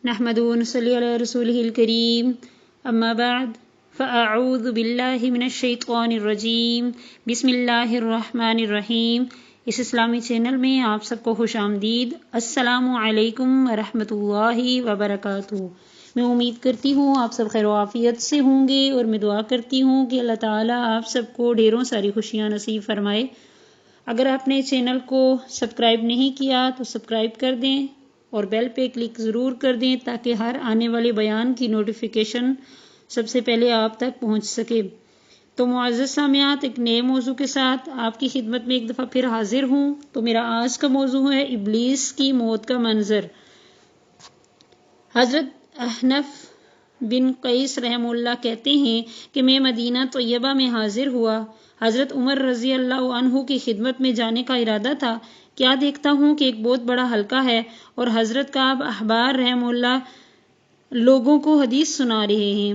نحمده ونصلي على رسوله الكريم اما بعد فاعوذ باللہ من الشیطان الرجیم بسم اللہ الرحمن الرحیم۔ اس اسلامی چینل میں آپ سب کو خوش آمدید۔ السلام علیکم ورحمۃ اللہ وبرکاتہ۔ میں امید کرتی ہوں آپ سب خیر و عافیت سے ہوں گے، اور میں دعا کرتی ہوں کہ اللہ تعالیٰ آپ سب کو ڈھیروں ساری خوشیاں نصیب فرمائے۔ اگر آپ نے چینل کو سبسکرائب نہیں کیا تو سبسکرائب کر دیں اور بیل پہ کلک ضرور کر دیں تاکہ ہر آنے والے بیان کی نوٹیفیکیشن سب سے پہلے آپ تک پہنچ سکے۔ تو معزز سامعات، ایک نئے موضوع کے ساتھ آپ کی خدمت میں ایک دفعہ پھر حاضر ہوں۔ تو میرا آج کا موضوع ہے ابلیس کی موت کا منظر۔ حضرت احنف بن قیس رحمہ اللہ کہتے ہیں کہ میں مدینہ طیبہ میں حاضر ہوا۔ حضرت عمر رضی اللہ عنہ کی خدمت میں جانے کا ارادہ تھا۔ کیا دیکھتا ہوں کہ ایک بہت بڑا حلقہ ہے اور حضرت کعب احبار رحمہ اللہ لوگوں کو حدیث سنا رہے ہیں۔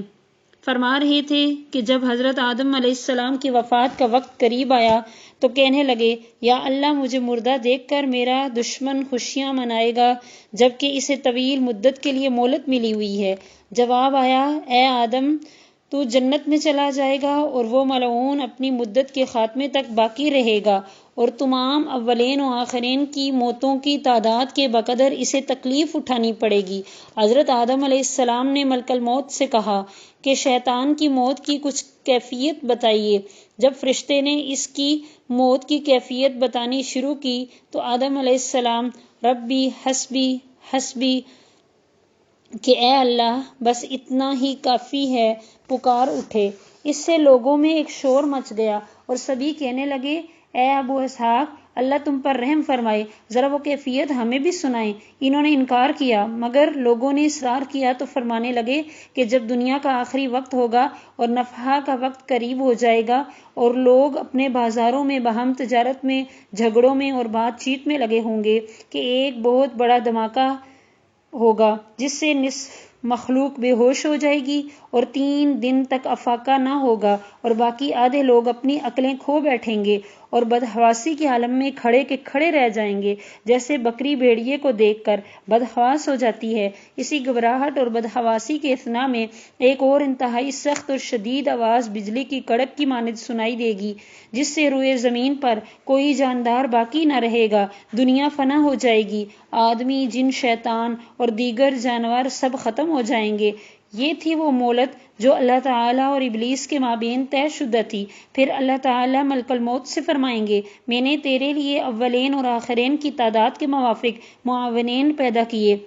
فرما رہے تھے کہ جب حضرت آدم علیہ السلام کی وفات کا وقت قریب آیا تو کہنے لگے، یا اللہ، مجھے مردہ دیکھ کر میرا دشمن خوشیاں منائے گا جبکہ اسے طویل مدت کے لیے مہلت ملی ہوئی ہے۔ جواب آیا، اے آدم، تو جنت میں چلا جائے گا اور وہ ملعون اپنی مدت کے خاتمے تک باقی رہے گا، اور تمام اولین و آخرین کی موتوں کی تعداد کے بقدر اسے تکلیف اٹھانی پڑے گی۔ حضرت آدم علیہ السلام نے ملک الموت سے کہا کہ شیطان کی موت کی کچھ کیفیت بتائیے۔ جب فرشتے نے اس کی موت کی کیفیت بتانی شروع کی تو آدم علیہ السلام ربی حسبی حسبی کہ اے اللہ، بس اتنا ہی کافی ہے پکار اٹھے۔ اس سے لوگوں میں ایک شور مچ گیا اور سبھی کہنے لگے، اے ابو اسحاق، اللہ تم پر رحم فرمائے، ذرا وہ کیفیت ہمیں بھی سنائیں۔ انہوں نے انکار کیا، مگر لوگوں نے اصرار کیا تو فرمانے لگے کہ جب دنیا کا آخری وقت ہوگا اور نفحہ کا وقت قریب ہو جائے گا اور لوگ اپنے بازاروں میں باہم تجارت میں، جھگڑوں میں اور بات چیت میں لگے ہوں گے کہ ایک بہت بڑا دھماکہ ہوگا جس سے نصف مخلوق بے ہوش ہو جائے گی اور 3 دن تک افاقہ نہ ہوگا، اور باقی آدھے لوگ اپنی عقلیں کھو بیٹھیں گے اور بدحواسی کے عالم میں کھڑے کے کھڑے رہ جائیں گے، جیسے بکری بھیڑیے کو دیکھ کر بدحواس ہو جاتی ہے۔ اسی گھبراہٹ اور بدحواسی کے اثناء میں ایک اور انتہائی سخت اور شدید آواز بجلی کی کڑک کی مانند سنائی دے گی، جس سے روئے زمین پر کوئی جاندار باقی نہ رہے گا، دنیا فنا ہو جائے گی، آدمی، جن، شیطان اور دیگر جانور سب ختم ہو جائیں گے۔ یہ تھی وہ مہلت جو اللہ تعالیٰ اور ابلیس کے مابین طے شدہ تھی۔ پھر اللہ تعالیٰ ملک الموت سے فرمائیں گے، میں نے تیرے لیے اولین اور آخرین کی تعداد کے موافق معاونین پیدا کیے،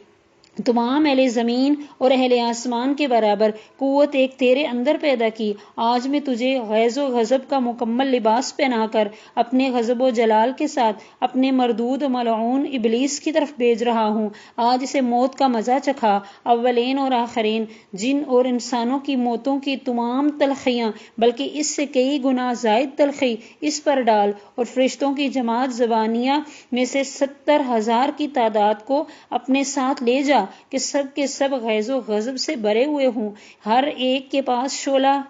تمام اہل زمین اور اہل آسمان کے برابر قوت ایک تیرے اندر پیدا کی۔ آج میں تجھے غیظ و غضب کا مکمل لباس پہنا کر اپنے غضب و جلال کے ساتھ اپنے مردود و ملعون ابلیس کی طرف بھیج رہا ہوں۔ آج اسے موت کا مزہ چکھا۔ اولین اور آخرین، جن اور انسانوں کی موتوں کی تمام تلخیاں، بلکہ اس سے کئی گنا زائد تلخی اس پر ڈال، اور فرشتوں کی جماعت زبانیہ میں سے 70,000 کی تعداد کو اپنے ساتھ لے جا کہ سب کے سب غیظ و غضب سے بھرے ہوئے ہوں، ہر ایک کے پاس شعلہ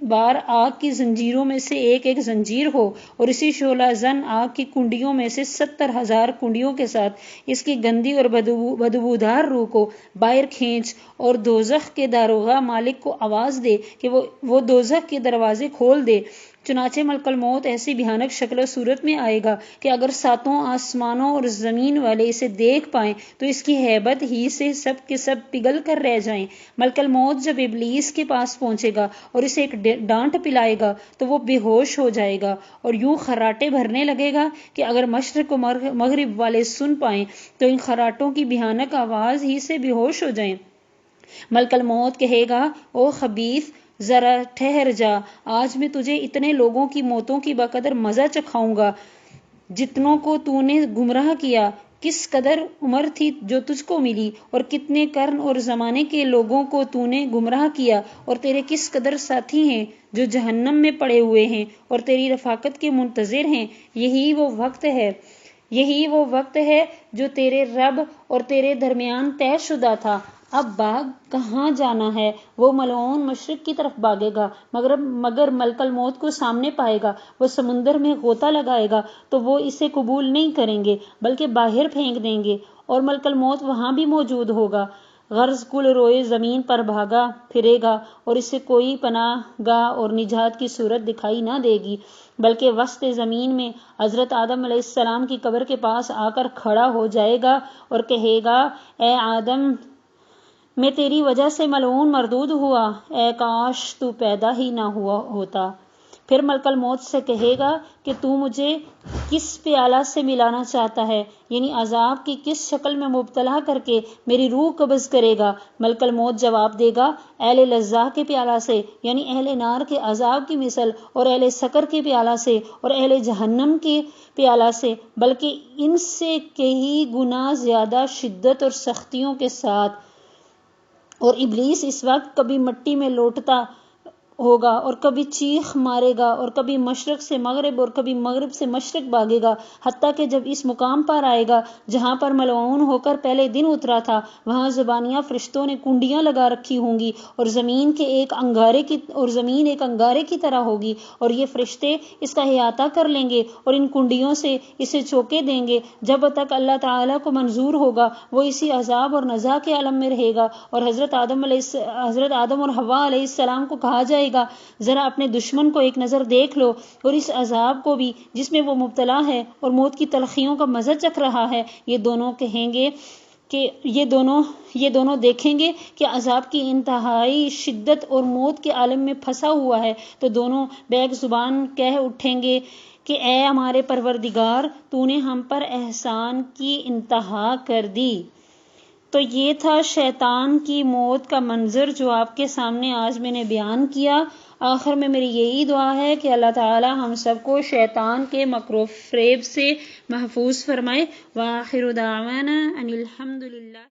بار آگ کی زنجیروں میں سے ایک ایک زنجیر ہو، اور اسی شعلہ زن آگ کی کنڈیوں میں سے 70,000 کنڈیوں کے ساتھ اس کی گندی اور بدبودار روح کو باہر کھینچ، اور دوزخ کے داروغہ مالک کو آواز دے کہ وہ دوزخ کے دروازے کھول دے۔ چنانچہ ملک الموت ایسی بھیانک شکل و صورت میں آئے گا کہ اگر 7 آسمانوں اور زمین والے اسے دیکھ پائیں تو اس کی ہیبت ہی سے سب کے سب پگھل کر رہ جائیں۔ ملک الموت جب ابلیس کے پاس پہنچے گا اور اسے ایک ڈانٹ پلائے گا تو وہ بے ہوش ہو جائے گا اور یوں خراٹے بھرنے لگے گا کہ اگر مشرق و مغرب والے سن پائیں تو ان خراٹوں کی بھیانک آواز ہی سے بے ہوش ہو جائیں۔ ملک الموت کہے گا، او خبیث، ذرا ٹھہر جا، آج میں تجھے اتنے لوگوں کی موتوں کی بقدر مزہ چکھاؤں گا جتنوں کو تو نے گمراہ کیا۔ کس قدر عمر تھی جو تجھ کو ملی، اور کتنے قرن اور زمانے کے لوگوں کو تو نے گمراہ کیا، اور تیرے کس قدر ساتھی ہیں جو جہنم میں پڑے ہوئے ہیں اور تیری رفاقت کے منتظر ہیں۔ یہی وہ وقت ہے جو تیرے رب اور تیرے درمیان طے شدہ تھا۔ اب بھاگ، کہاں جانا ہے؟ وہ ملعون مشرق کی طرف بھاگے گا، مگر ملک الموت کو سامنے پائے گا۔ وہ سمندر میں غوطہ لگائے گا تو وہ اسے قبول نہیں کریں گے بلکہ باہر پھینک دیں گے، اور ملک الموت وہاں بھی موجود ہوگا۔ غرض کل روئے زمین پر بھاگا پھرے گا اور اسے کوئی پناہ گاہ اور نجات کی صورت دکھائی نہ دے گی، بلکہ وسط زمین میں حضرت آدم علیہ السلام کی قبر کے پاس آ کر کھڑا ہو جائے گا اور کہے گا، اے آدم، میں تیری وجہ سے ملعون مردود ہوا، اے کاش تو پیدا ہی نہ ہوا ہوتا۔ پھر ملک الموت سے کہے گا کہ تو مجھے کس پیالہ سے ملانا چاہتا ہے، یعنی عذاب کی کس شکل میں مبتلا کر کے میری روح قبض کرے گا۔ ملک الموت جواب دے گا، اہل لظہ کے پیالہ سے، یعنی اہل نار کے عذاب کی مثل، اور اہل سقر کے پیالہ سے، اور اہل جہنم کے پیالہ سے، بلکہ ان سے کئی گنا زیادہ شدت اور سختیوں کے ساتھ۔ اور ابلیس اس وقت کبھی مٹی میں لوٹتا ہوگا اور کبھی چیخ مارے گا اور کبھی مشرق سے مغرب اور کبھی مغرب سے مشرق بھاگے گا، حتیٰ کہ جب اس مقام پر آئے گا جہاں پر ملعون ہو کر پہلے دن اترا تھا، وہاں زبانیاں فرشتوں نے کنڈیاں لگا رکھی ہوں گی اور زمین ایک انگارے کی طرح ہوگی، اور یہ فرشتے اس کا احاطہ کر لیں گے اور ان کنڈیوں سے اسے چوکے دیں گے۔ جب تک اللہ تعالیٰ کو منظور ہوگا وہ اسی عذاب اور نزا کے عالم میں رہے گا، اور حضرت آدم اور حوا علیہ السلام کو کہا جائے گا، ذرا اپنے دشمن کو ایک نظر دیکھ لو اور اس عذاب کو بھی جس میں وہ مبتلا ہے اور موت کی تلخیوں کا مزہ چکھ رہا ہے۔ یہ دونوں دیکھیں گے کہ عذاب کی انتہائی شدت اور موت کے عالم میں پھنسا ہوا ہے، تو دونوں بیک زبان کہہ اٹھیں گے کہ اے ہمارے پروردگار، تو نے ہم پر احسان کی انتہا کر دی۔ تو یہ تھا شیطان کی موت کا منظر جو آپ کے سامنے آج میں نے بیان کیا۔ آخر میں میری یہی دعا ہے کہ اللہ تعالی ہم سب کو شیطان کے مکر و فریب سے محفوظ فرمائے۔ وآخر دعوانا ان الحمدللہ۔